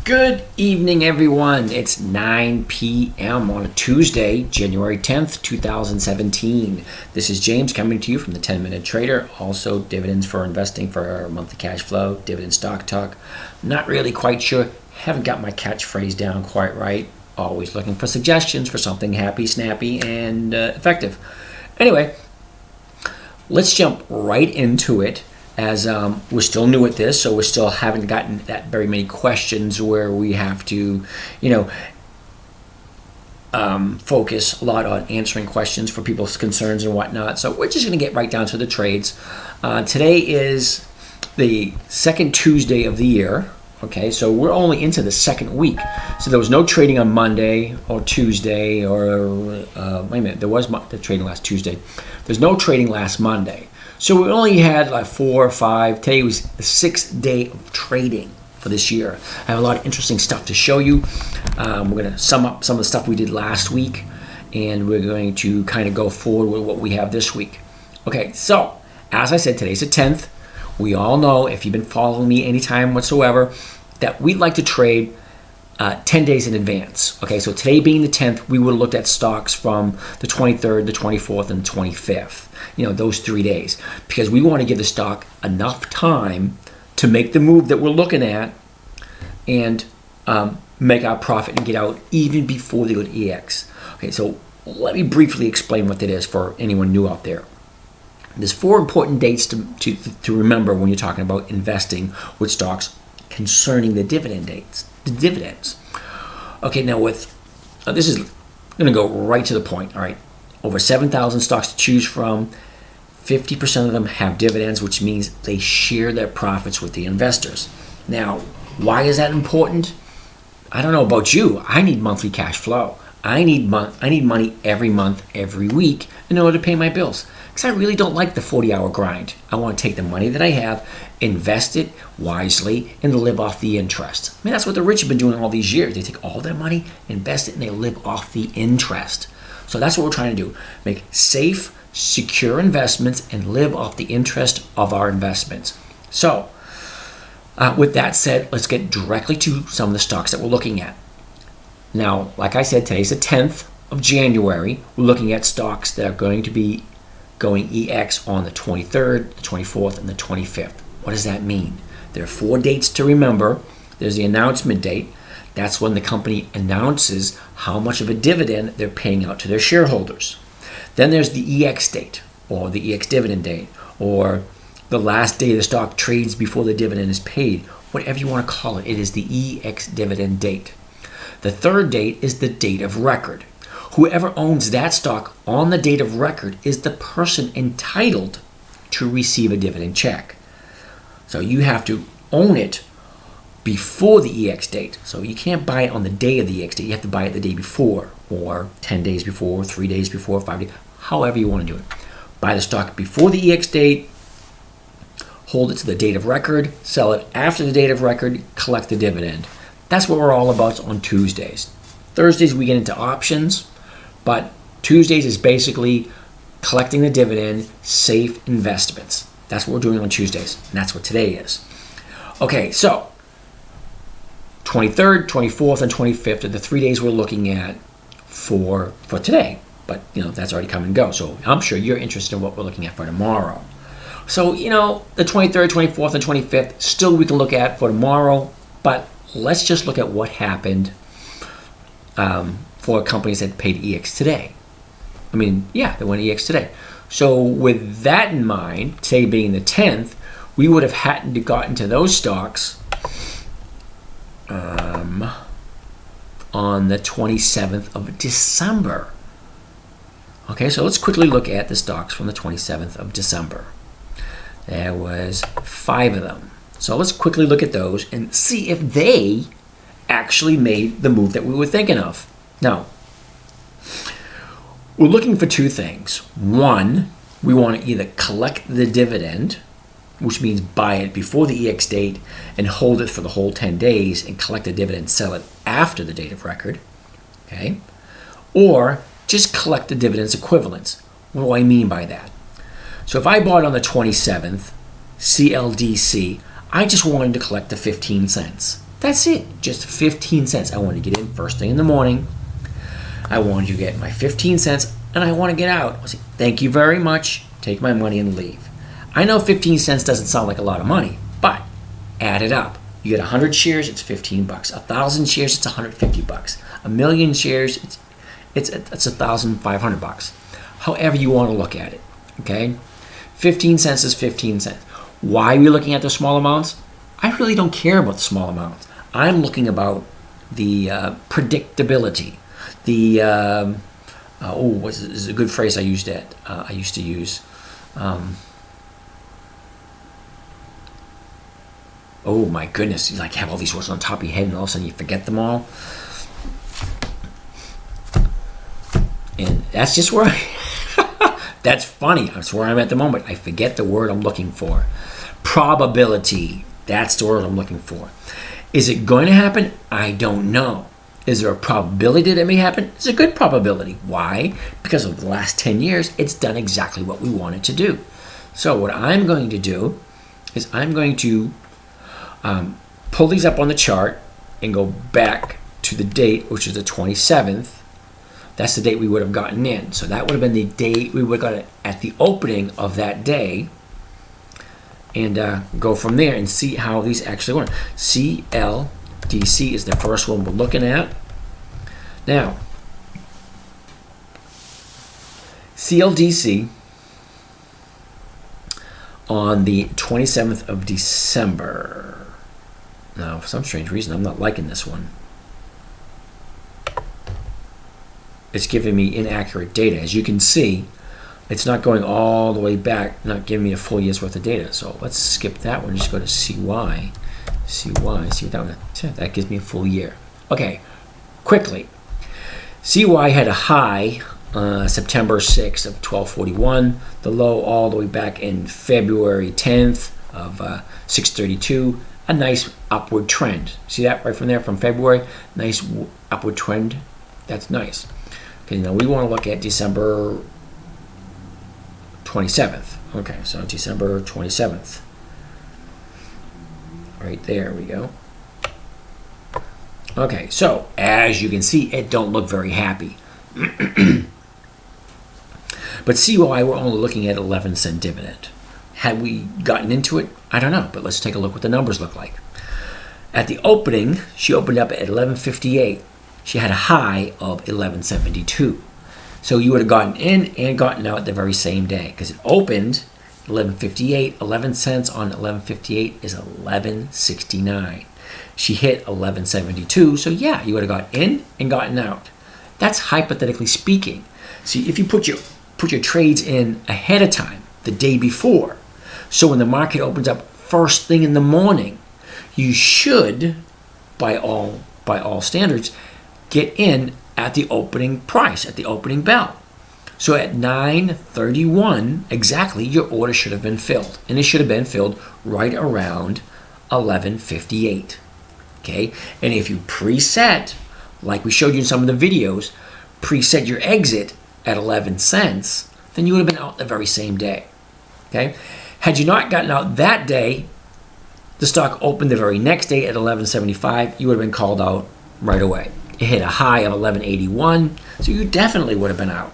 Good evening, everyone. It's 9 p.m. on a Tuesday, January 10th, 2017. This is James coming to you from the 10-Minute Trader, also dividends for investing for our monthly cash flow, Dividend Stock Talk. Not really quite sure, haven't got my catchphrase down quite right. Always looking for suggestions for something happy, snappy, and effective. Anyway, let's jump right into it. As we're still new at this, so we still haven't gotten that very many questions where we have to, focus a lot on answering questions for people's concerns and whatnot. So we're just going to get right down to the trades. Today is the second Tuesday of the year. Okay, so we're only into the second week. So there was no trading on Monday or Tuesday or, wait a minute, there was the trading last Tuesday. There's no trading last Monday. So we only had like 4 or 5. Today was the 6th day of trading for this year. I have a lot of interesting stuff to show you. We're going to sum up some of the stuff we did last week, and we're going to kind of go forward with what we have this week. Okay, so as I said, today's the 10th. We all know, if you've been following me anytime whatsoever, that we like to trade 10 days in advance. Okay, so today being the 10th, we would have looked at stocks from the 23rd, the 24th, and the 25th. Those 3 days. Because we want to give the stock enough time to make the move that we're looking at and make our profit and get out even before they go to EX. Okay, so let me briefly explain what that is for anyone new out there. There's 4 important dates to remember when you're talking about investing with stocks concerning the dividend dates, the dividends. Okay, now this is going to go right to the point. All right, over 7,000 stocks to choose from. 50% of them have dividends, which means they share their profits with the investors. Now, why is that important? I don't know about you. I need monthly cash flow. I need money every month, every week in order to pay my bills. Because I really don't like the 40-hour grind. I want to take the money that I have, invest it wisely, and live off the interest. That's what the rich have been doing all these years. They take all their money, invest it, and they live off the interest. So that's what we're trying to do. Make safe, secure investments and live off the interest of our investments. So, with that said, let's get directly to some of the stocks that we're looking at. Now, like I said, today's the 10th of January. We're looking at stocks that are going to be going EX on the 23rd, the 24th, and the 25th. What does that mean? There are 4 dates to remember. There's the announcement date. That's when the company announces how much of a dividend they're paying out to their shareholders. Then there's the EX date, or the EX dividend date, or the last day the stock trades before the dividend is paid. Whatever you want to call it, it is the EX dividend date. The third date is the date of record. Whoever owns that stock on the date of record is the person entitled to receive a dividend check. So you have to own it before the EX date. So you can't buy it on the day of the EX date. You have to buy it the day before, or 10 days before, 3 days before, 5 days, however you want to do it. Buy the stock before the EX date, hold it to the date of record, sell it after the date of record, collect the dividend. That's what we're all about on Tuesdays. Thursdays we get into options, but Tuesdays is basically collecting the dividend, safe investments. That's what we're doing on Tuesdays, and that's what today is. Okay, so 23rd, 24th, and 25th are the 3 days we're looking at for today. But, that's already come and go. So I'm sure you're interested in what we're looking at for tomorrow. So, the 23rd, 24th, and 25th, still we can look at for tomorrow. But let's just look at what happened for companies that paid EX today. They went EX today. So with that in mind, today being the 10th, we would have had to gotten to those stocks on the 27th of December. Okay, so let's quickly look at the stocks from the 27th of December. There was 5 of them. So let's quickly look at those and see if they actually made the move that we were thinking of. Now, we're looking for 2 things. One, we want to either collect the dividend, which means buy it before the EX date and hold it for the whole 10 days and collect the dividend, sell it after the date of record, okay? Or just collect the dividends equivalents. What do I mean by that? So if I bought on the 27th, CLDC, I just wanted to collect the 15 cents. That's it. Just 15 cents. I want to get in first thing in the morning. I want to get my 15 cents and I want to get out. I say, thank you very much. Take my money and leave. I know 15 cents doesn't sound like a lot of money, but add it up. You get 100 shares, it's 15 bucks. 1,000 shares, it's 150 bucks. 1,000,000 shares, it's 1,500 bucks. However you want to look at it, okay? 15 cents is 15 cents. Why are we looking at the small amounts? I really don't care about the small amounts. I'm looking about the predictability. The this is a good phrase I used to use. Oh my goodness, you have all these words on top of your head and all of a sudden you forget them all. And that's just where that's funny. That's where I'm at the moment. I forget the word I'm looking for. Probability. That's the word I'm looking for. Is it going to happen? I don't know. Is there a probability that it may happen? It's a good probability. Why? Because over the last 10 years, it's done exactly what we want it to do. So what I'm going to do is I'm going to pull these up on the chart and go back to the date, which is the 27th. That's the date we would have gotten in. So that would have been the date we would have gotten at the opening of that day. And go from there and see how these actually work. CLDC is the first one we're looking at. Now, CLDC on the 27th of December. Now, for some strange reason, I'm not liking this one. It's giving me inaccurate data. As you can see, it's not going all the way back, not giving me a full year's worth of data. So let's skip that one. Just go to CY. See what that one. That gives me a full year. Okay, quickly. CY had a high September 6th of 1241. The low all the way back in February 10th of 632. A nice upward trend. See that right from there, from February? Nice upward trend. That's nice. Okay, now we want to look at December 27th. Okay, so December 27th. Right there we go. Okay, so as you can see, it don't look very happy. But CY, we're only looking at 11-cent dividend. Had we gotten into it? I don't know, but let's take a look what the numbers look like. At the opening, she opened up at 11.58. She had a high of 11.72. So you would have gotten in and gotten out the very same day because it opened 11.58. 11 cents on 11.58 is 11.69. She hit 11.72. So yeah, you would have got in and gotten out. That's hypothetically speaking. See, if you put your trades in ahead of time, the day before, so when the market opens up first thing in the morning, you should, by all standards, get in at the opening price, at the opening bell. So at 9:31 exactly, your order should have been filled, and it should have been filled right around 11:58. Okay, and if you preset, like we showed you in some of the videos, preset your exit at 11 cents, then you would have been out the very same day. Okay, had you not gotten out that day, the stock opened the very next day at 11.75, you would have been called out right away. It hit a high of 11.81, so you definitely would have been out.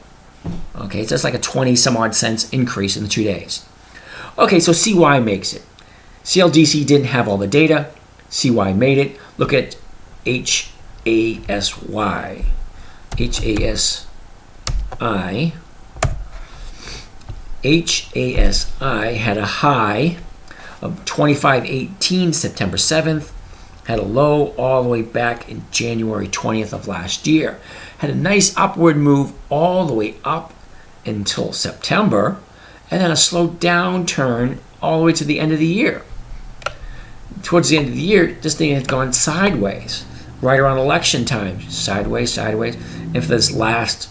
Okay, so that's like a 20 some odd cents increase in the 2 days. Okay, so CY makes it. CLDC didn't have all the data. CY made it. Look at HASY. HASI had a high of 25.18 September 7th, had a low all the way back in January 20th of last year. Had a nice upward move all the way up until September, and then a slow downturn all the way to the end of the year. Towards the end of the year, this thing has gone sideways, right around election time, sideways. And for this last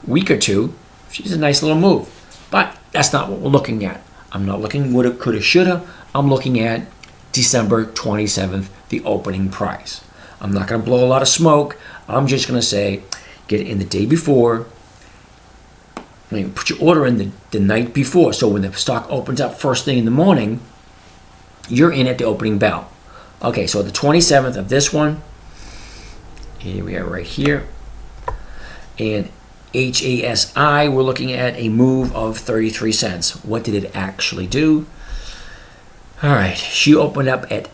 week or two, she's a nice little move. But that's not what we're looking at. I'm not looking woulda, coulda, shoulda. I'm looking at December 27th, the opening price. I'm not going to blow a lot of smoke. I'm just going to say, get it in the day before. Put your order in the night before. So when the stock opens up first thing in the morning, you're in at the opening bell. Okay, so the 27th of this one, here we are right here, and HASI, we're looking at a move of 33 cents. What did it actually do? All right, she opened up at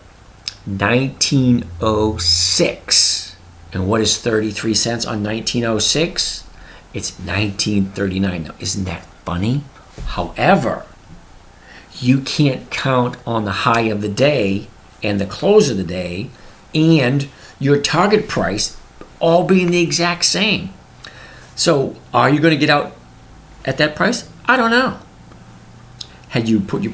1906. And what is 33 cents on 1906? It's 1939. Now, isn't that funny? However, you can't count on the high of the day and the close of the day and your target price all being the exact same. So are you going to get out at that price? I don't know. Had you put your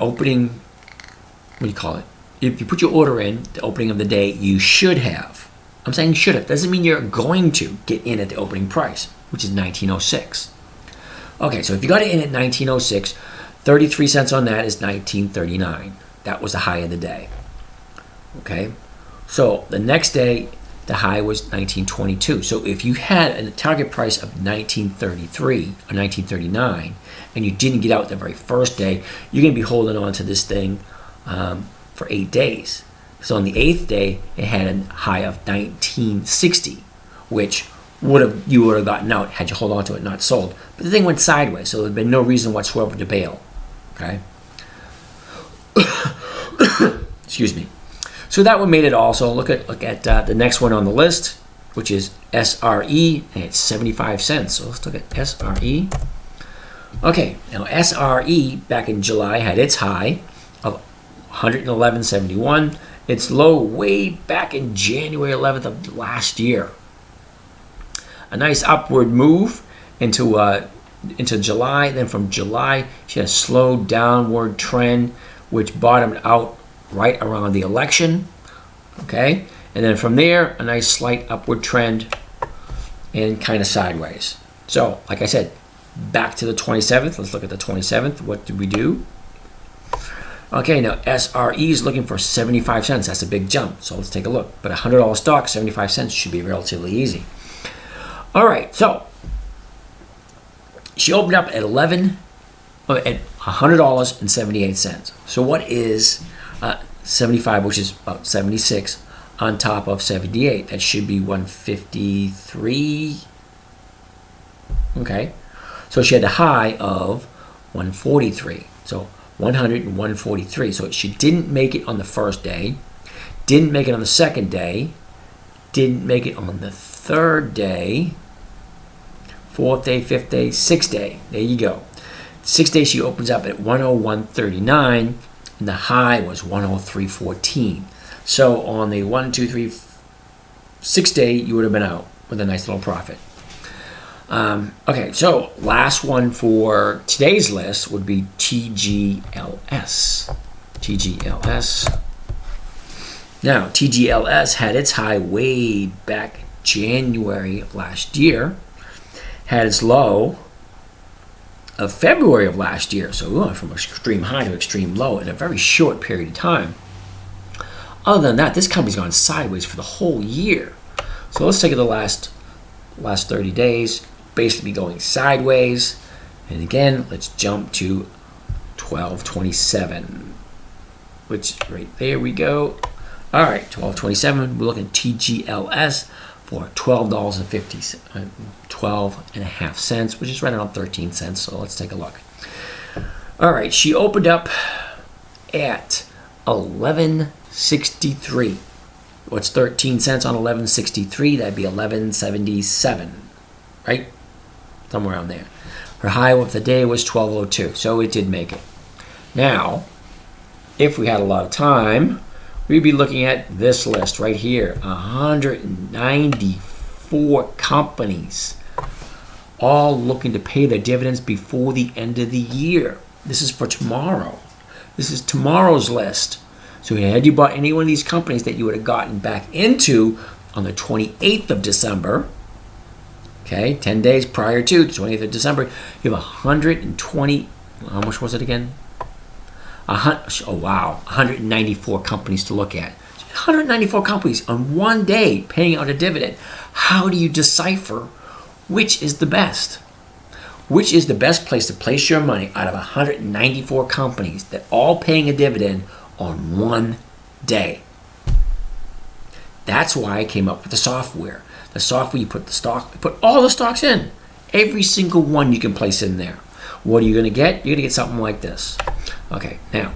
opening, what do you call it? If you put your order in the opening of the day, you should have. I'm saying should have. Doesn't mean you're going to get in at the opening price, which is 1906. Okay, so if you got it in at 1906, 33 cents on that is 1939. That was the high of the day. Okay, so the next day, the high was 1922. So if you had a target price of 1933 or 1939 and you didn't get out the very first day, you're going to be holding on to this thing for 8 days. So on the 8th day, it had a high of 1960, which you would have gotten out had you hold on to it, not sold. But the thing went sideways, so there'd been no reason whatsoever to bail. Okay. Excuse me. So that one made it also. Look at the next one on the list, which is SRE, and it's 75 cents. So let's look at SRE. Okay, now SRE back in July had its high of 111.71. Its low way back in January 11th of last year. A nice upward move into July. Then from July, she had a slow downward trend, which bottomed out right around the election. Okay, and then from there, a nice slight upward trend and kind of sideways. So, like I said, back to the 27th. Let's look at the 27th. What did we do? Okay, now SRE is looking for 75 cents. That's a big jump. So let's take a look. But a $100 stock, 75 cents should be relatively easy. All right, so she opened up at $100.78. So what is 75, which is about 76, on top of 78? That should be 153. Okay, so she had a high of 143. So 100 and 143. So she didn't make it on the first day, didn't make it on the second day, didn't make it on the third day, fourth day, fifth day, sixth day. There you go. Sixth day she opens up at 101.39, and the high was 103.14. So on the 1, 2, 3, 6th day, you would have been out with a nice little profit. Okay, so last one for today's list would be TGLS. TGLS. Now, TGLS had its high way back January of last year, had its low of February of last year. So we went from extreme high to extreme low in a very short period of time. Other than that, this company's gone sideways for the whole year. So let's take the last 30 days, basically going sideways. And again, let's jump to 12.27, which right there we go. All right, 12.27. We're looking at TGLS for $12.50, 12.5 cents, which is right around 13 cents. So let's take a look. All right, she opened up at 11.63. What's 13 cents on 11.63? That'd be 11.77, right? Somewhere around there. Her high of the day was 12.02, so it did make it. Now, if we had a lot of time, we'd be looking at this list right here. 194 companies, all looking to pay their dividends before the end of the year. This is for tomorrow. This is tomorrow's list. So had you bought any one of these companies that you would have gotten back into on the 28th of December, okay, 10 days prior to the 28th of December, you have 120, how much was it again? Oh, wow, 194 companies to look at. 194 companies on one day paying out a dividend. How do you decipher which is the best? which is the best place to place your money out of 194 companies that all paying a dividend on one day. That's why I came up with the software. The software, you put all the stocks in. Every single one you can place in there. What are you going to get? You're going to get something like this. Okay, now,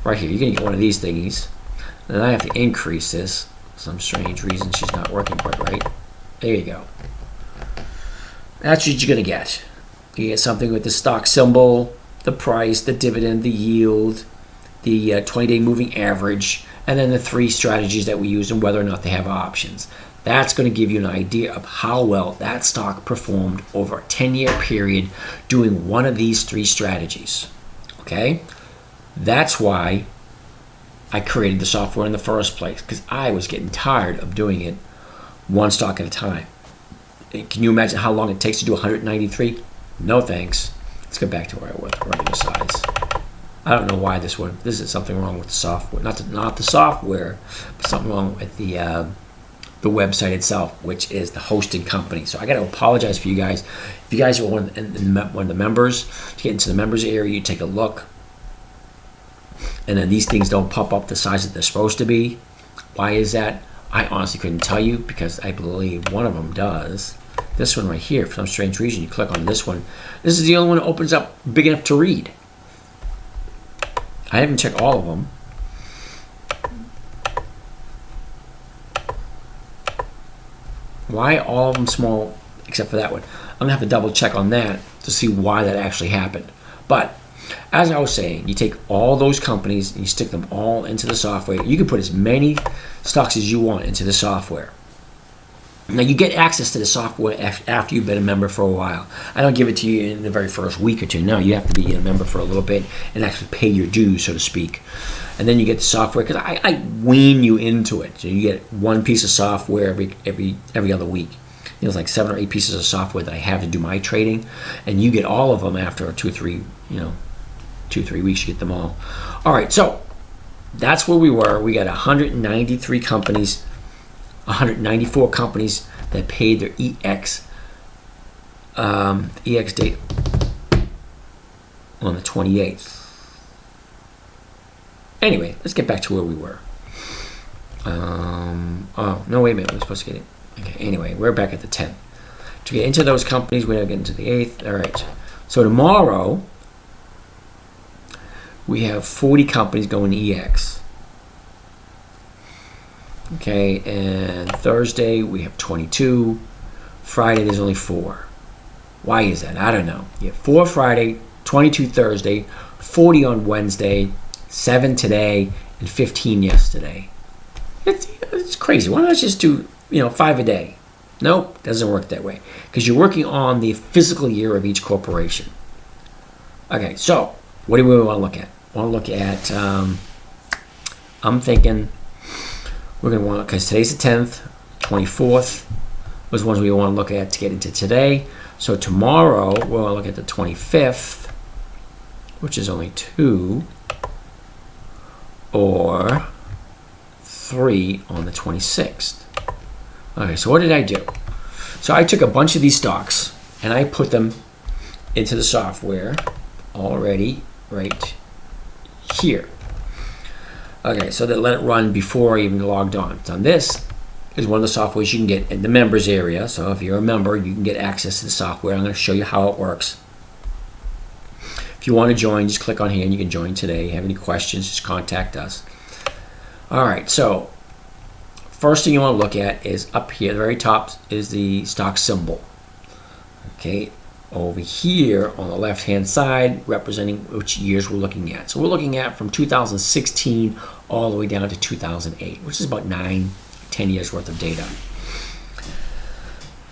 right here, you're going to get one of these thingies. Then I have to increase this. Some strange reason she's not working quite right. There you go. That's what you're going to get. You get something with the stock symbol, the price, the dividend, the yield, the 20-day moving average, and then the 3 strategies that we use and whether or not they have options. That's going to give you an idea of how well that stock performed over a 10-year period doing one of these 3 strategies. Okay? That's why I created the software in the first place, because I was getting tired of doing it one stock at a time. Can you imagine how long it takes to do 193? No thanks. Let's get back to where I was, regular size. I don't know why this is something wrong with the software. Not the software, but something wrong with the website itself, which is the hosting company. So I got to apologize for you guys. If you guys are one of the members, to get into the members area, you take a look. And then these things don't pop up the size that they're supposed to be. Why is that? I honestly couldn't tell you, because I believe one of them does. This one right here, for some strange reason, you click on this one. This is the only one that opens up big enough to read. I haven't checked all of them. Why all of them small except for that one? I'm going to have to double check on that to see why that actually happened. But as I was saying, you take all those companies and you stick them all into the software. You can put as many stocks as you want into the software. Now, you get access to the software after you've been a member for a while. I don't give it to you in the very first week or two. No, you have to be a member for a little bit and actually pay your dues, so to speak. And then you get the software, because I wean you into it. So you get one piece of software every other week. It's like 7 or 8 pieces of software that I have to do my trading, and you get all of them after 2 or 3 weeks. You get them all. All right, so that's where we were. We got 193 companies. 194 companies that paid their EX date on the 28th. Anyway, let's get back to where we were. Oh, no, wait a minute. We're supposed to get it. Okay, anyway, we're back at the 10th. To get into those companies, we're going to get into the 8th. All right. So tomorrow, we have 40 companies going EX. Okay, and Thursday we have 22. Friday there's only 4. Why is that? I don't know. You have 4 Friday, 22 Thursday, 40 on Wednesday, 7 today, and 15 yesterday. It's crazy. Why not just do 5 a day? Nope, doesn't work that way, because you're working on the physical year of each corporation. Okay, so what do we want to look at? I want to look at. I'm thinking. We're going to want, because today's the 10th, 24th was ones we want to look at to get into today. So tomorrow, we'll want to look at the 25th, which is only 2, or 3 on the 26th. Okay, so what did I do? So I took a bunch of these stocks, and I put them into the software already right here. Okay, so that let it run before I even logged on. So this is one of the softwares you can get in the members area. So if you're a member, you can get access to the software. I'm going to show you how it works. If you want to join, just click on here and you can join today. Have any questions, just contact us. All right, so first thing you want to look at is up here, the very top is the stock symbol. Okay, over here on the left-hand side, representing which years we're looking at. So we're looking at from 2016 all the way down to 2008, which is about 9-10 years worth of data.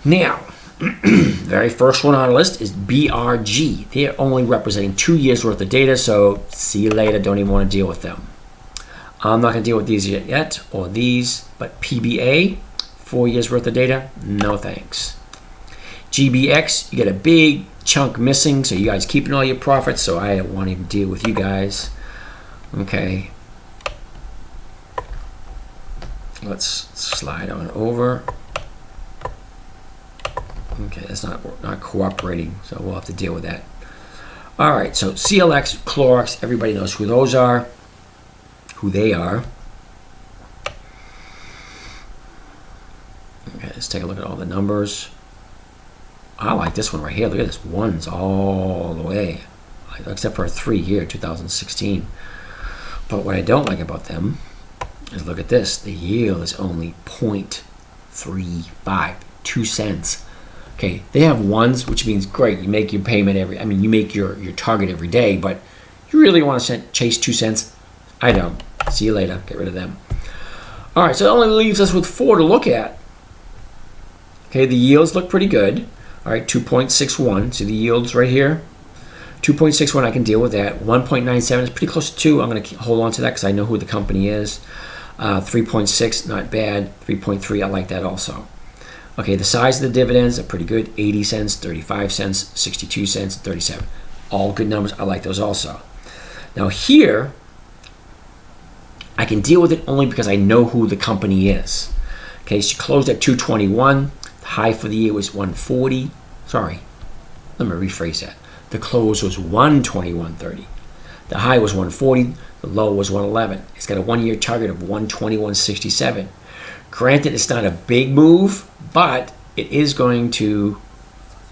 Now, very first one on our list is BRG. They're only representing 2 years worth of data, so see you later. Don't even want to deal with them. I'm not going to deal with these yet, or these, but PBA, 4 years worth of data, no thanks. GBX, you get a big chunk missing, so you guys keeping all your profits, so I don't want to even deal with you guys. Okay. Let's slide on over. Okay, that's not cooperating, so we'll have to deal with that. All right, so CLX, Clorox, everybody knows who those are, who they are. Okay, let's take a look at all the numbers. I like this one right here. Look at this. Ones all the way, except for a 3 here, 2016. But what I don't like about them is look at this. The yield is only 0.35, 2 cents. Okay, they have ones, which means great. You make your payment you make your target every day, but you really want to chase 2 cents? I don't. See you later. Get rid of them. All right, so it only leaves us with 4 to look at. Okay, the yields look pretty good. All right, 2.61. See the yields right here? 2.61, I can deal with that. 1.97 is pretty close to 2. I'm going to hold on to that because I know who the company is. 3.6, not bad. 3.3, I like that also. Okay, the size of the dividends are pretty good. 80 cents, 35 cents, 62 cents, 37. All good numbers. I like those also. Now here, I can deal with it only because I know who the company is. Okay, she closed at 221. The high for the year was 140. Sorry, let me rephrase that. The close was 121.30. The high was 140. The low was 111. It's got a 1-year target of 121.67. Granted, it's not a big move, but it is going to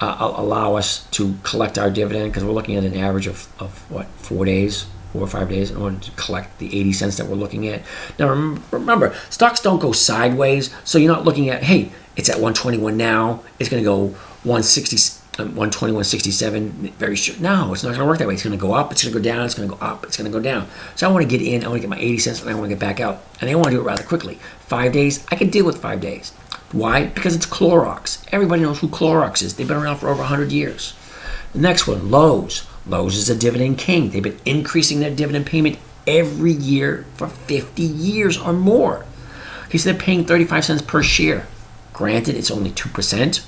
allow us to collect our dividend because we're looking at an average of what, 4 days, 4 or 5 days in order to collect the 80 cents that we're looking at. Now, remember, stocks don't go sideways, so you're not looking at, hey, it's at 121 now, it's going to go 121.67 very sure. No, it's not going to work that way. It's going to go up, it's going to go down, it's going to go up, it's going to go down. So I want to get in, I want to get my 80 cents, and I want to get back out. And I want to do it rather quickly. 5 days, I can deal with 5 days. Why? Because it's Clorox. Everybody knows who Clorox is. They've been around for over 100 years. The next one, Lowe's. Lowe's is a dividend king. They've been increasing their dividend payment every year for 50 years or more. Okay, so they're paying 35 cents per share. Granted, it's only 2%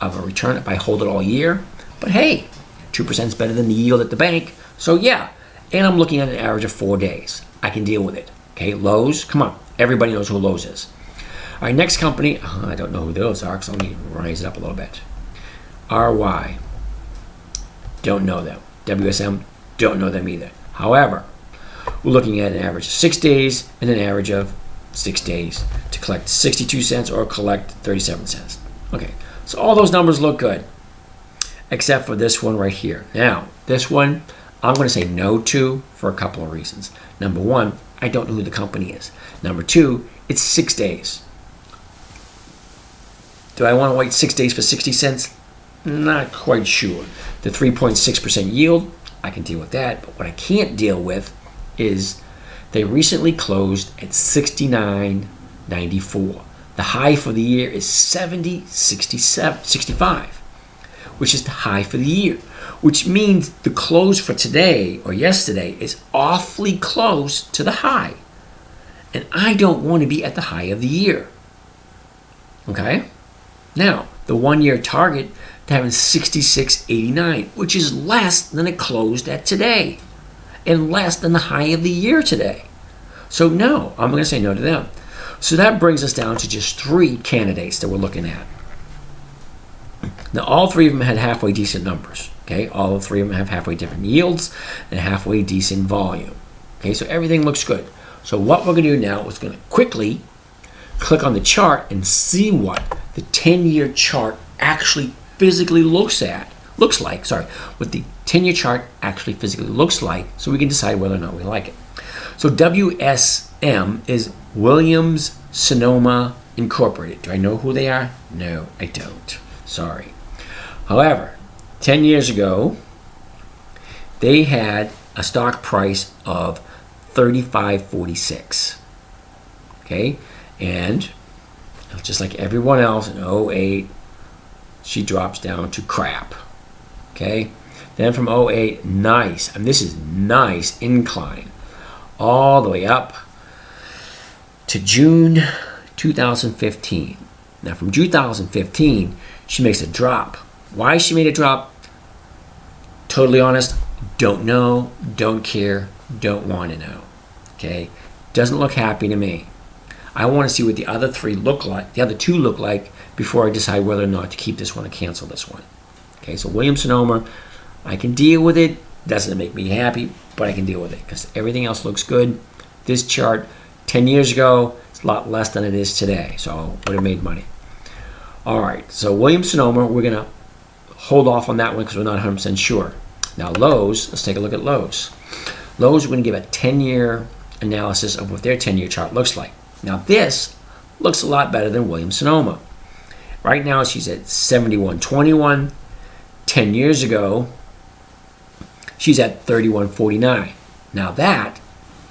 of a return if I hold it all year. But hey, 2% is better than the yield at the bank. So yeah, and I'm looking at an average of 4 days. I can deal with it. Okay, Lowe's, come on. Everybody knows who Lowe's is. All right, next company, I don't know who those are, so let me raise it up a little bit. RY, don't know them. WSM, don't know them either. However, we're looking at an average of 6 days and an average of 6 days to collect 62 cents or collect 37 cents. Okay, so all those numbers look good, except for this one right here. Now, this one, I'm going to say no to for a couple of reasons. Number one, I don't know who the company is. Number two, it's 6 days. Do I want to wait 6 days for 60 cents? Not quite sure. The 3.6% yield, I can deal with that. But what I can't deal with is they recently closed at 69.94. The high for the year is 70.65, which is the high for the year, which means the close for today or yesterday is awfully close to the high. And I don't want to be at the high of the year. Okay? Now, the 1-year target to having 66.89, which is less than it closed at today and less than the high of the year today. So no, I'm going to say no to them. So that brings us down to just 3 candidates that we're looking at. Now, all 3 of them had halfway decent numbers. Okay, all 3 of them have halfway different yields and halfway decent volume. Okay, so everything looks good. So what we're going to do now is going to quickly click on the chart and see what the 10-year chart actually physically looks like. What the 10-year chart actually physically looks like, so we can decide whether or not we like it. So WSM is Williams Sonoma Incorporated. Do I know who they are? No, I don't. Sorry. However, 10 years ago, they had a stock price of $35.46. Okay, and just like everyone else in 08, she drops down to crap. Okay, then from 08, nice, and this is nice incline, all the way up to June 2015. Now from 2015, she makes a drop. Why she made a drop? Totally honest, don't know, don't care, don't want to know. Okay, doesn't look happy to me. I want to see what the other three look like, the other two look like, before I decide whether or not to keep this one or cancel this one. Okay, so Williams-Sonoma, I can deal with it. Doesn't make me happy, but I can deal with it because everything else looks good. This chart 10 years ago, it's a lot less than it is today, so would have made money. All right, so Williams-Sonoma, we're going to hold off on that one because we're not 100% sure. Now Lowe's, let's take a look at Lowe's. Lowe's, we're going to give a 10-year analysis of what their 10-year chart looks like. Now this looks a lot better than Williams-Sonoma. Right now she's at 71.21. 10 years ago, she's at 31.49. Now that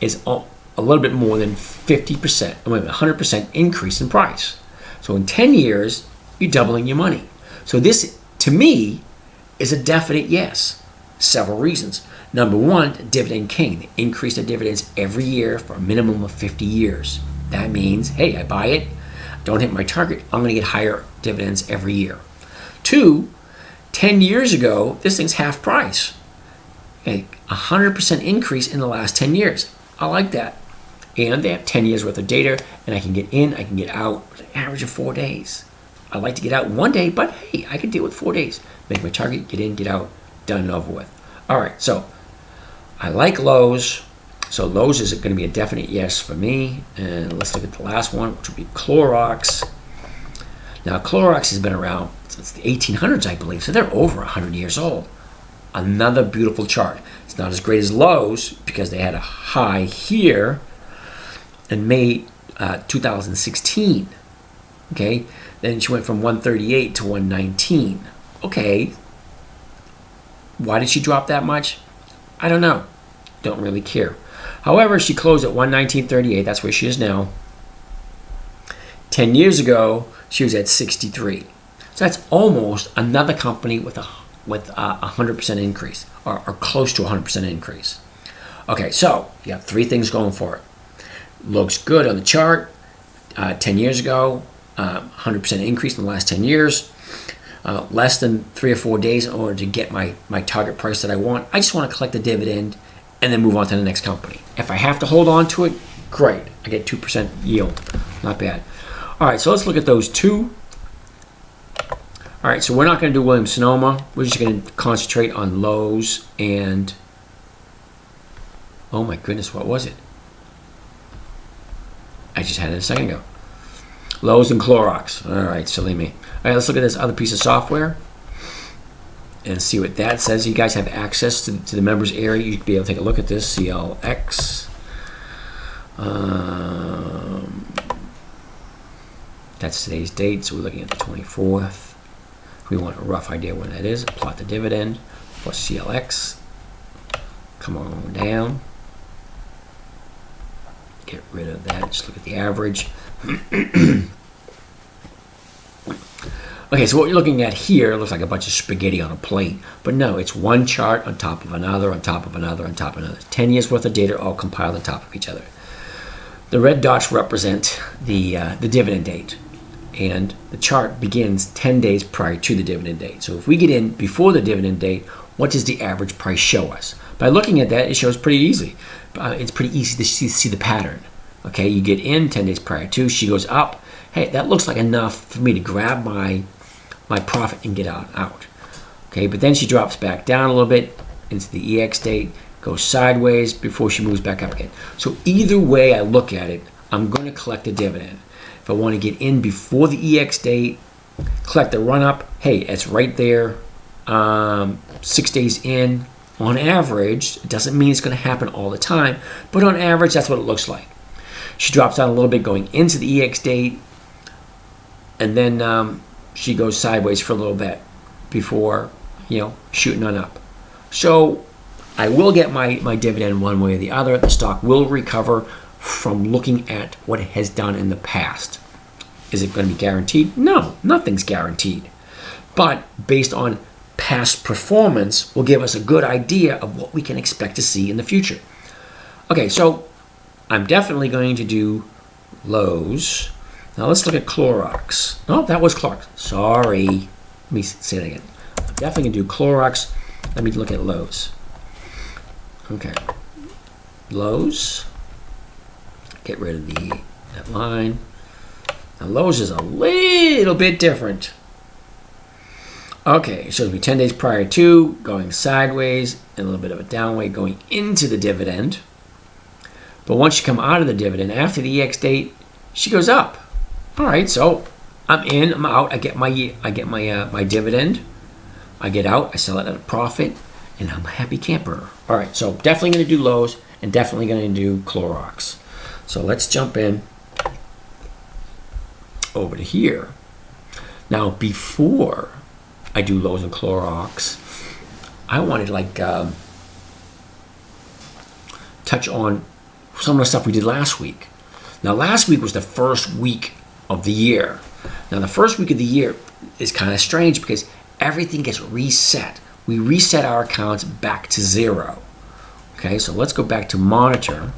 is a little bit more than 50%, 100% increase in price. So in 10 years, you're doubling your money. So this, to me, is a definite yes. Several reasons. Number one, dividend king. They increase their dividends every year for a minimum of 50 years. That means, hey, I buy it, don't hit my target, I'm going to get higher dividends every year. Two, 10 years ago, this thing's half price. A 100% increase in the last 10 years. I like that. And they have 10 years worth of data, and I can get in, I can get out with an average of 4 days. I like to get out one day, but hey, I can deal with 4 days. Make my target, get in, get out, done and over with. All right, so I like Lowe's. So Lowe's is going to be a definite yes for me. And let's look at the last one, which will be Clorox. Now, Clorox has been around since the 1800s, I believe, so they're over 100 years old. Another beautiful chart. It's not as great as Lowe's because they had a high here in May 2016. Okay, then she went from 138 to 119. Okay, why did she drop that much? I don't know. Don't really care. However, she closed at 119.38. That's where she is now. 10 years ago, she was at 63. So that's almost another company with a 100% increase, or close to 100% increase. Okay, so you have three things going for it. Looks good on the chart. 10 years ago, 100% increase in the last 10 years. Less than 3 or 4 days in order to get my target price that I want. I just want to collect the dividend and then move on to the next company. If I have to hold on to it, great. I get 2% yield. Not bad. All right, so let's look at those two. All right, so we're not going to do Williams-Sonoma. We're just going to concentrate on Lowe's and, oh my goodness, what was it? I just had it a second ago. Lowe's and Clorox. All right, silly me. All right, let's look at this other piece of software and see what that says. You guys have access to the members area. You can be able to take a look at this. CLX. That's today's date, so we're looking at the 24th. We want a rough idea when that is. Plot the dividend for CLX. Come on down. Get rid of that. Just look at the average. Okay, so what you're looking at here looks like a bunch of spaghetti on a plate. But no, it's one chart on top of another, on top of another, on top of another. 10 years worth of data all compiled on top of each other. The red dots represent the dividend date. And the chart begins 10 days prior to the dividend date. So if we get in before the dividend date, what does the average price show us? By looking at that, it shows pretty easy. It's pretty easy to see the pattern. Okay, you get in 10 days prior to, she goes up. Hey, that looks like enough for me to grab my profit and get out. Okay, but then she drops back down a little bit into the EX date, goes sideways before she moves back up again. So either way I look at it, I'm going to collect a dividend. If I want to get in before the EX date, collect the run up, hey, it's right there, 6 days in. On average, it doesn't mean it's going to happen all the time, but on average, that's what it looks like. She drops down a little bit going into the EX date, and then she goes sideways for a little bit before, shooting on up. So I will get my dividend one way or the other. The stock will recover from looking at what it has done in the past. Is it going to be guaranteed? No, nothing's guaranteed. But based on past performance will give us a good idea of what we can expect to see in the future. Okay, so I'm definitely going to do Lowe's. Now let's look at Clorox. Oh, that was Clorox. Sorry. Let me say that again. I'm definitely going to do Clorox. Let me look at Lowe's. Okay. Lowe's. Get rid of the that line. Now Lowe's is a little bit different. Okay, so it'll be 10 days prior to, going sideways, and a little bit of a downway going into the dividend. But once you come out of the dividend, after the EX date, she goes up. All right, so I'm in, I'm out, I get my dividend, I get out, I sell it at a profit, and I'm a happy camper. All right, so definitely going to do Lowe's and definitely going to do Clorox. So let's jump in over to here. Now, before I do Lowe's and Clorox, I wanted to touch on some of the stuff we did last week. Now, last week was the first week of the year. Now, the first week of the year is kind of strange because everything gets reset. We reset our accounts back to zero. Okay, so let's go back to monitor.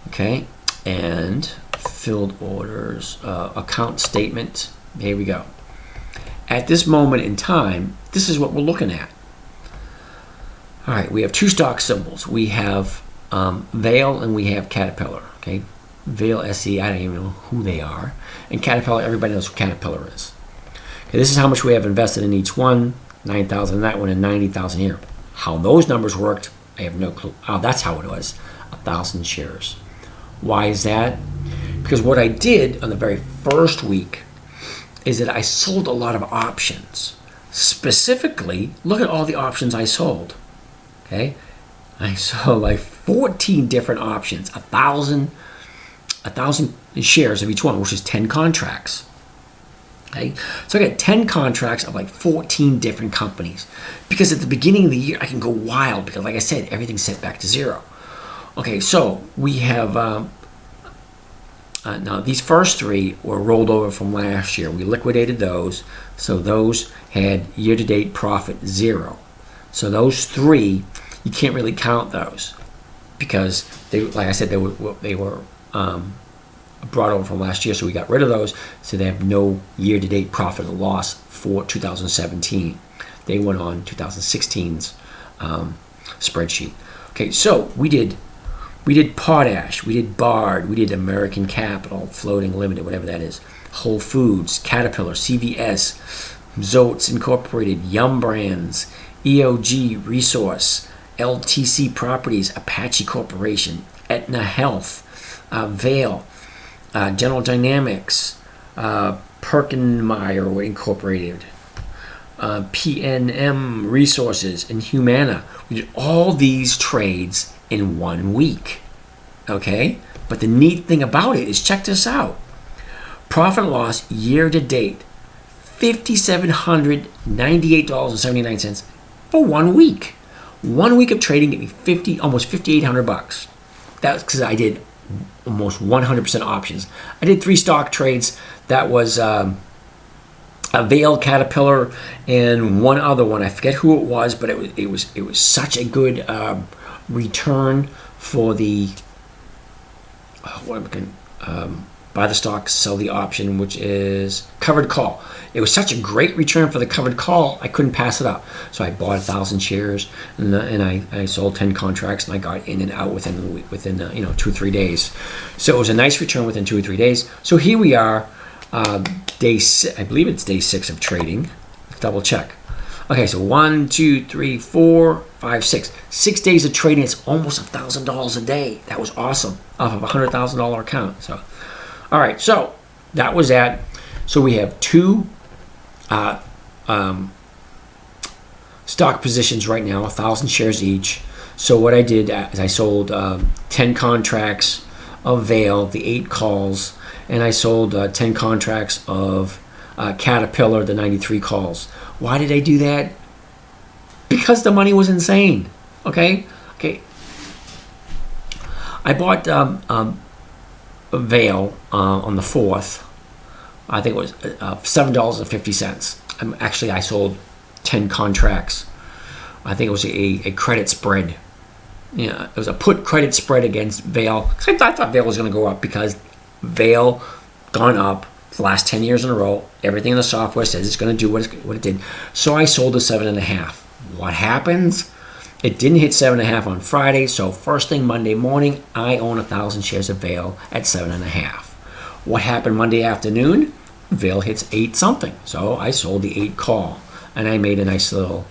Okay, and filled orders, account statement. Here we go. At this moment in time, this is what we're looking at. All right, we have two stock symbols. We have Vail and we have Caterpillar. Okay, Vail SE, I don't even know who they are. And Caterpillar, everybody knows who Caterpillar is. Okay, this is how much we have invested in each one. 9,000 in that one and 90,000 here. How those numbers worked, I have no clue. Oh, that's how it was. 1,000 shares. Why is that? Because what I did on the very first week is that I sold a lot of options. Specifically, look at all the options I sold. Okay, I sold like 14 different options, 1,000 shares of each one, which is 10 contracts. Okay, so I got 10 contracts of like 14 different companies. Because at the beginning of the year, I can go wild because, like I said, everything's set back to zero. Okay, so we have now these first three were rolled over from last year. We liquidated those, so those had year-to-date profit zero. So those three, you can't really count those because they, like I said, they were brought over from last year, so we got rid of those. So they have no year-to-date profit or loss for 2017. They went on 2016's spreadsheet. Okay, so we did Potash, we did Bard, we did American Capital, Floating Limited, whatever that is, Whole Foods, Caterpillar, CVS, Zotes Incorporated, Yum Brands, EOG Resource, LTC Properties, Apache Corporation, Aetna Health, Vail, General Dynamics, Perkinmeyer Incorporated, PNM Resources, and Humana. We did all these trades in 1 week. Okay? But the neat thing about it is, check this out. Profit and loss year to date, $5,798.79 for 1 week. 1 week of trading gave me almost $5,800. That's because I did almost 100% options. I did 3 stock trades. That was a Vail, Caterpillar, and one other one. I forget who it was, but it was such a good return for the buy the stock, sell the option, which is covered call. It was such a great return for the covered call, I couldn't pass it up. So I bought 1,000 shares and I sold 10 contracts and I got in and out within 2 or 3 days. So it was a nice return within 2 or 3 days. So here we are, I believe it's day 6 of trading. Let's double check. Okay, so 1, 2, 3, 4, 5, 6. 6 days of trading. It's almost $1,000 a day. That was awesome off of a $100,000 account. So, all right. So that was that. So we have 2 stock positions right now, 1,000 shares each. So what I did is I sold 10 contracts of Vail, the 8 calls, and I sold 10 contracts of Caterpillar, the 93 calls. Why did I do that? Because the money was insane. Okay. I bought Vail on the 4th. I think it was $7.50. I sold 10 contracts. I think it was a credit spread. Yeah, it was a put credit spread against Vail. I thought Vail was going to go up because Vail gone up for the last 10 years in a row. Everything in the software says it's going to do what it did. So I sold a 7.5. What happens? It didn't hit 7.5 on Friday, so first thing Monday morning, I own 1,000 shares of Vail at 7.5. What happened Monday afternoon? Vail hits 8 something, so I sold the 8 call, and I made a nice little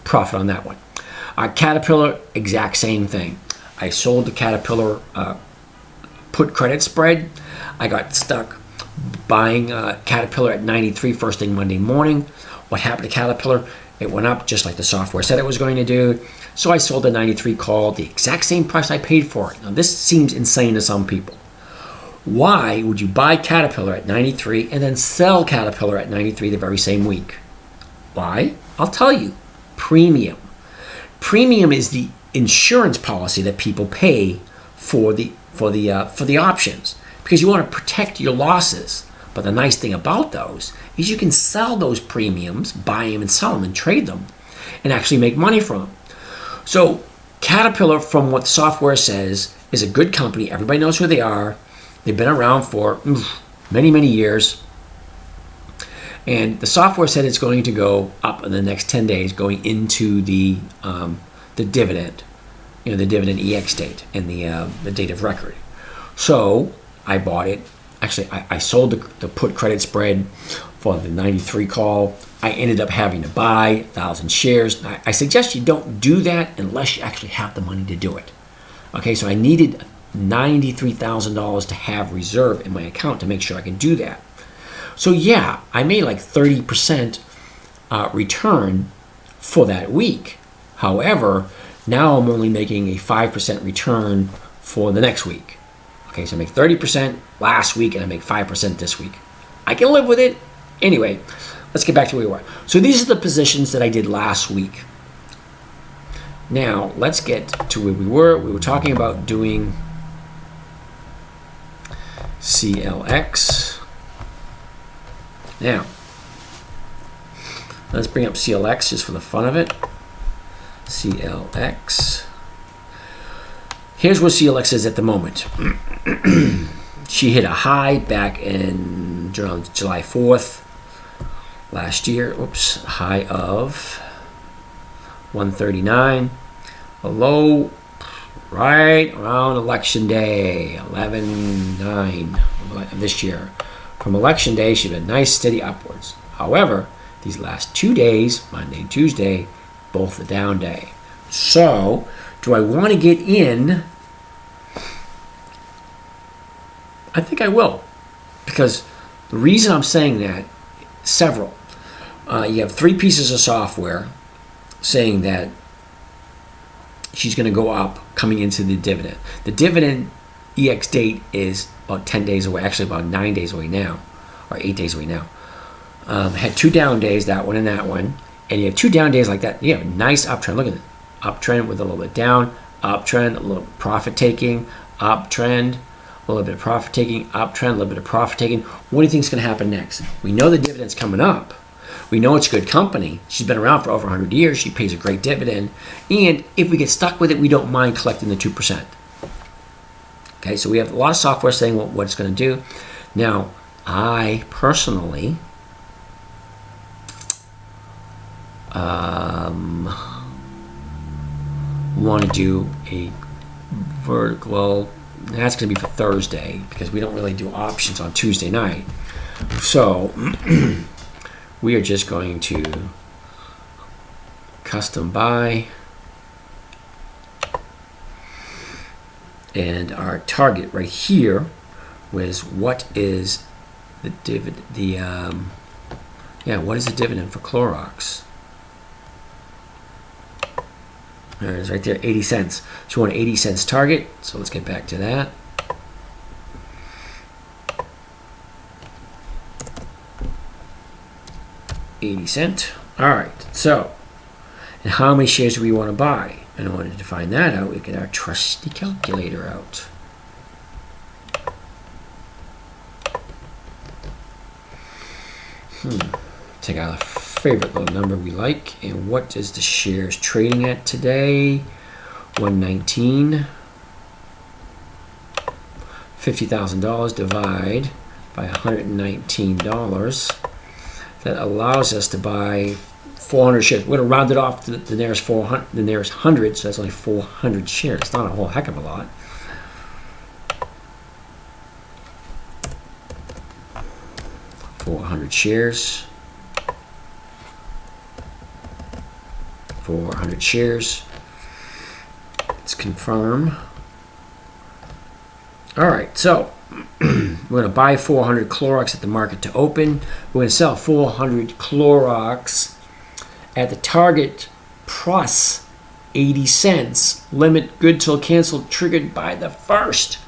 profit on that one. Caterpillar, exact same thing. I sold the Caterpillar put credit spread. I got stuck buying Caterpillar at 93 first thing Monday morning. What happened to Caterpillar? It went up just like the software said it was going to do. So I sold the 93 call, the exact same price I paid for it. Now this seems insane to some people. Why would you buy Caterpillar at 93 and then sell Caterpillar at 93 the very same week? Why? I'll tell you. Premium. Premium is the insurance policy that people pay for the options, because you want to protect your losses. But the nice thing about those is you can sell those premiums, buy them and sell them and trade them, and actually make money from them. So Caterpillar, from what the software says, is a good company. Everybody knows who they are. They've been around for many, many years. And the software said it's going to go up in the next 10 days, going into the dividend, the dividend EX date and the date of record. So I bought it. Actually, I sold the put credit spread for the 93 call. I ended up having to buy 1,000 shares. I suggest you don't do that unless you actually have the money to do it. Okay, so I needed $93,000 to have reserve in my account to make sure I can do that. So yeah, I made like 30% return for that week. However, now I'm only making a 5% return for the next week. Okay, so I make 30% last week and I make 5% this week. I can live with it. Anyway, let's get back to where we were. So these are the positions that I did last week. Now, let's get to where we were. We were talking about doing CLX. Now, let's bring up CLX just for the fun of it. CLX. Here's where CLX is at the moment. She hit a high back in July 4th last year. Oops, high of 139. A low right around election day, 11/9 of this year. From election day, she had a nice steady upwards. However, these last 2 days, Monday and Tuesday, both a down day. So, do I want to get in? I think I will, because the reason I'm saying that, several. You have 3 pieces of software saying that she's going to go up coming into the dividend. The dividend EX date is about 10 days away, actually about 9 days away now, or 8 days away now. Had 2 down days, that one and that one, and you have 2 down days like that. You have a nice uptrend. Look at it, uptrend with a little bit down, uptrend, a little profit taking, uptrend, a little bit of profit taking, uptrend, a little bit of profit taking. What do you think is going to happen next? We know the dividend's coming up. We know it's a good company. She's been around for over 100 years. She pays a great dividend. And if we get stuck with it, we don't mind collecting the 2%. Okay, so we have a lot of software saying what it's going to do. Now, I personally want to do a vertical. Well, that's going to be for Thursday because we don't really do options on Tuesday night. So we are just going to custom buy, and our target right here was what is the dividend? What is the dividend for Clorox? There it is right there, 80 cents. So we want an 80 cents target. So let's get back to that. $0.80. All right. So, and how many shares do we want to buy? In order to find that out, we get our trusty calculator out. Take our favorite little number we like, and what is the shares trading at today? 119. $50,000 divide by $119. That allows us to buy 400 shares. We're going to round it off to the nearest 400, the nearest 100, so that's only 400 shares. It's not a whole heck of a lot. $400 shares. 400 shares. Let's confirm. All right, so we're going to buy 400 Clorox at the market to open. We're going to sell 400 Clorox at the target plus 80 cents. Limit good till canceled, triggered by the first.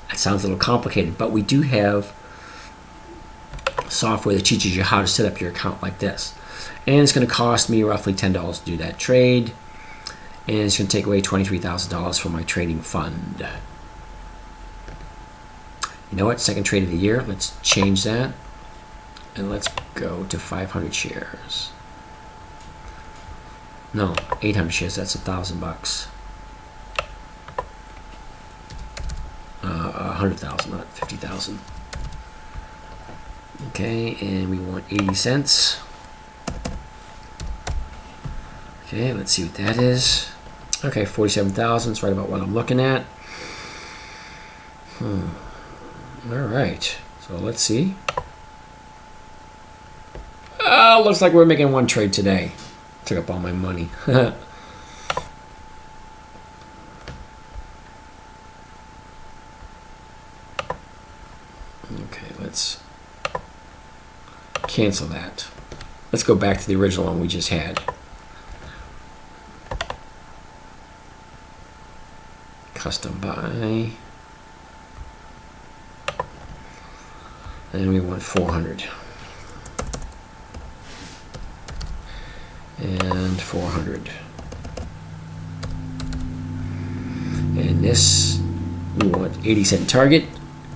That sounds a little complicated, but we do have software that teaches you how to set up your account like this. And it's going to cost me roughly $10 to do that trade. And it's going to take away $23,000 from my trading fund. You know what? Second trade of the year. Let's change that. And let's go to 500 shares. No, 800 shares. That's $1,000. 100,000, not 50,000. Okay, and we want 80 cents. Okay, let's see what that is. Okay, 47,000. It's right about what I'm looking at. All right, so let's see. Looks like we're making one trade today. Took up all my money. Okay, let's cancel that. Let's go back to the original one we just had. Custom buy. And we want 400. And 400. And this, we want 80 cent target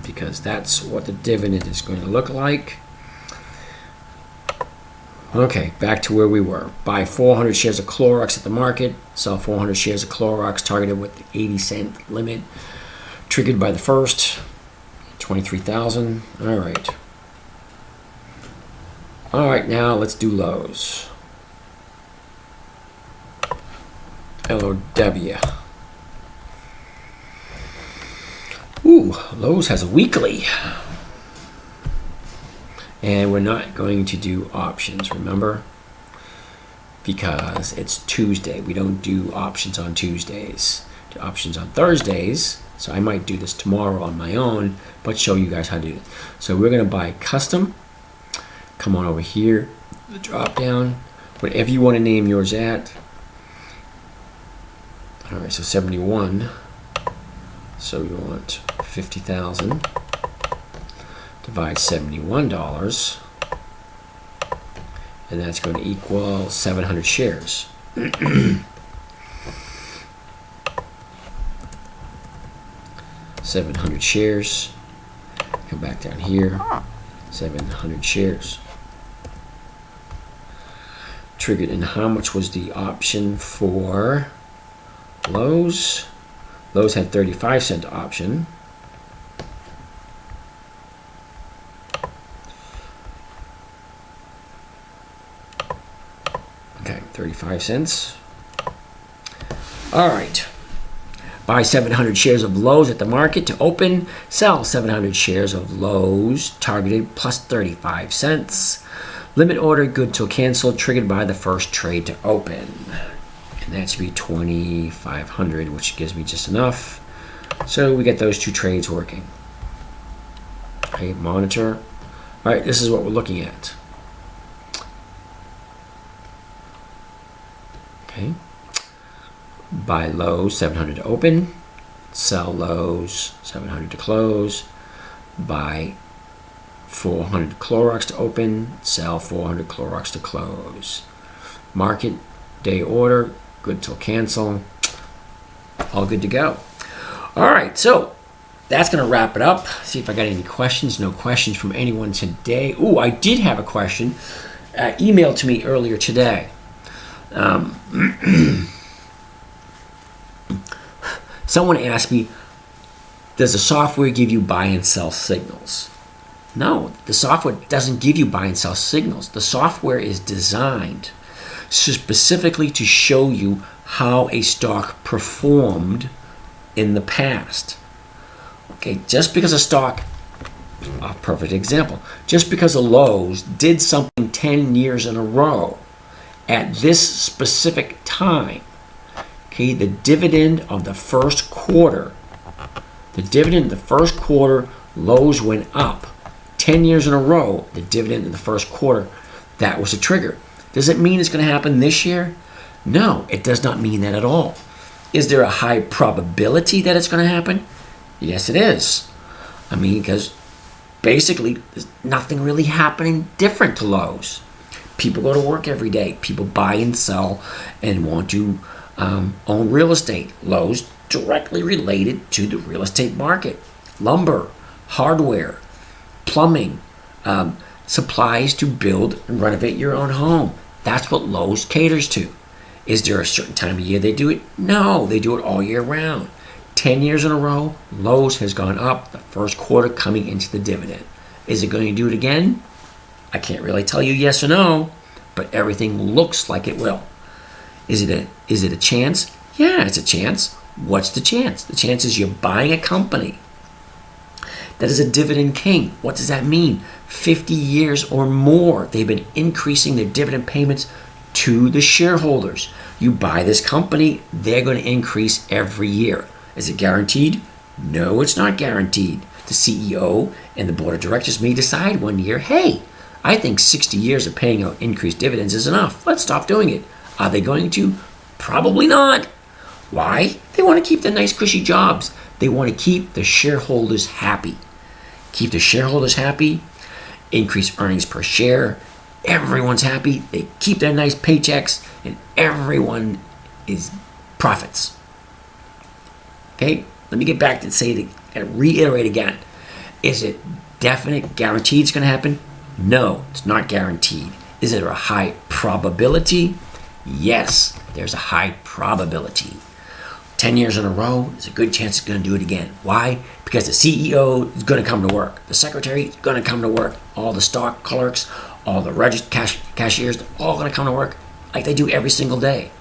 because that's what the dividend is going to look like. Okay, back to where we were. Buy 400 shares of Clorox at the market. Sell 400 shares of Clorox targeted with the 80 cent limit. Triggered by the first. 23,000. All right. All right, now let's do Lowe's. LOW. Ooh, Lowe's has a weekly. And we're not going to do options, remember? Because it's Tuesday. We don't do options on Tuesdays. Do options on Thursdays. So I might do this tomorrow on my own, but show you guys how to do it. So we're going to buy custom. Come on over here, the drop down, whatever you want to name yours at. All right, so 71. So we want 50,000. Divide $71. And that's going to equal 700 shares. 700 shares. Come back down here. 700 shares. Triggered. And how much was the option for Lowe's? Lowe's had 35-cent option. Okay, 35 cents. All right. Buy 700 shares of Lowe's at the market to open. Sell 700 shares of Lowe's targeted plus 35 cents. Limit order good till canceled, triggered by the first trade to open. And that should be 2,500, which gives me just enough. So we get those two trades working. Okay, monitor. All right, this is what we're looking at. Okay. Buy Lowe's 700 to open, sell Lowe's 700 to close, buy 400 Clorox to open, sell 400 Clorox to close. Market, day order, good till cancel, all good to go. All right, so that's going to wrap it up. See if I got any questions. No questions from anyone today. Ooh, I did have a question emailed to me earlier today. Someone asked me, does the software give you buy and sell signals? No, the software doesn't give you buy and sell signals. The software is designed specifically to show you how a stock performed in the past. Okay, just because a stock, a perfect example, just because a Lowe's did something 10 years in a row at this specific time, okay, the dividend of the first quarter, Lowe's went up 10 years in a row, the dividend in the first quarter, that was a trigger. Does it mean it's going to happen this year? No, it does not mean that at all. Is there a high probability that it's going to happen? Yes, it is. I mean, because basically there's nothing really happening different to Lowe's. People go to work every day. People buy and sell and want to own real estate. Lowe's directly related to the real estate market. Lumber, hardware, plumbing, supplies to build and renovate your own home. That's what Lowe's caters to. Is there a certain time of year they do it? No, they do it all year round. 10 years in a row, Lowe's has gone up the first quarter coming into the dividend. Is it going to do it again? I can't really tell you yes or no, but everything looks like it will. Is it a chance? Yeah, it's a chance. What's the chance? The chance is you're buying a company that is a dividend king. What does that mean? 50 years or more, they've been increasing their dividend payments to the shareholders. You buy this company, they're going to increase every year. Is it guaranteed? No, it's not guaranteed. The CEO and the board of directors may decide one year, hey, I think 60 years of paying out increased dividends is enough. Let's stop doing it. Are they going to? Probably not. Why? They want to keep the nice cushy jobs. They want to keep the shareholders happy. Keep the shareholders happy, increase earnings per share. Everyone's happy. They keep their nice paychecks, and everyone is profits. Okay, let me get back to say it and reiterate again. Is it definite, guaranteed it's going to happen? No, it's not guaranteed. Is there a high probability? Yes, there's a high probability. 10 years in a row, there's a good chance it's going to do it again. Why? Because the CEO is going to come to work. The secretary is going to come to work. All the stock clerks, all the cashiers, they're all going to come to work like they do every single day.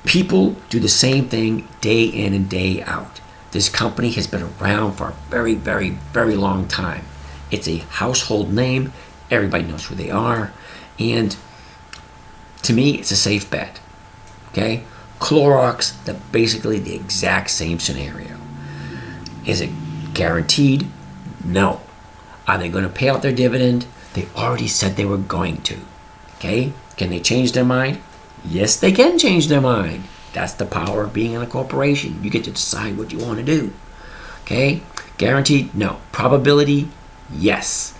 People do the same thing day in and day out. This company has been around for a very, very, very long time. It's a household name. Everybody knows who they are. And to me, it's a safe bet. Okay? Clorox, basically the exact same scenario. Is it guaranteed? No. Are they going to pay out their dividend? They already said they were going to. Okay? Can they change their mind? Yes, they can change their mind. That's the power of being in a corporation. You get to decide what you want to do. Okay? Guaranteed? No. Probability? Yes.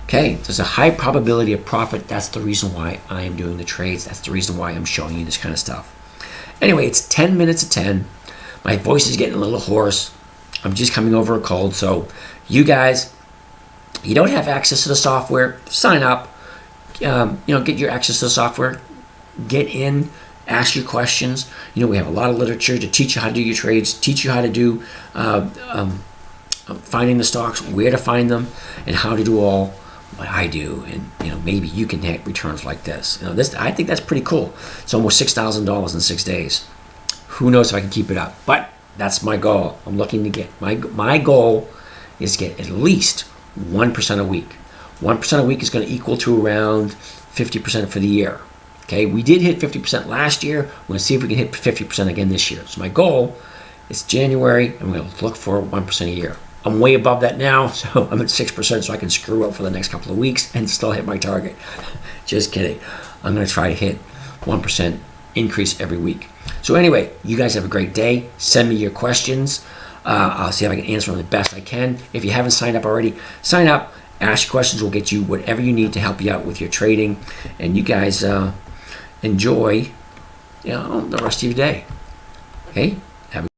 Okay? There's a high probability of profit. That's the reason why I am doing the trades. That's the reason why I'm showing you this kind of stuff. Anyway, it's 10 minutes to 10. My voice is getting a little hoarse. I'm just coming over a cold. So you guys, you don't have access to the software, sign up. Get your access to the software. Get in, ask your questions. We have a lot of literature to teach you how to do your trades, teach you how to do finding the stocks, where to find them, and how to do all what I do. And maybe you can get returns like this. I think that's pretty cool. It's almost $6,000 in 6 days. Who knows if I can keep it up? But that's my goal. I'm looking to get my goal is to get at least 1% a week. 1% a week is going to equal to around 50% for the year. Okay, we did hit 50% last year. We're going to see if we can hit 50% again this year. So my goal is January, and we're going to look for 1% a year. I'm way above that now, so I'm at 6%, so I can screw up for the next couple of weeks and still hit my target. Just kidding. I'm going to try to hit 1% increase every week. So anyway, you guys have a great day. Send me your questions. I'll see if I can answer them the best I can. If you haven't signed up already, sign up. Ask questions. We'll get you whatever you need to help you out with your trading. And you guys enjoy the rest of your day. Okay?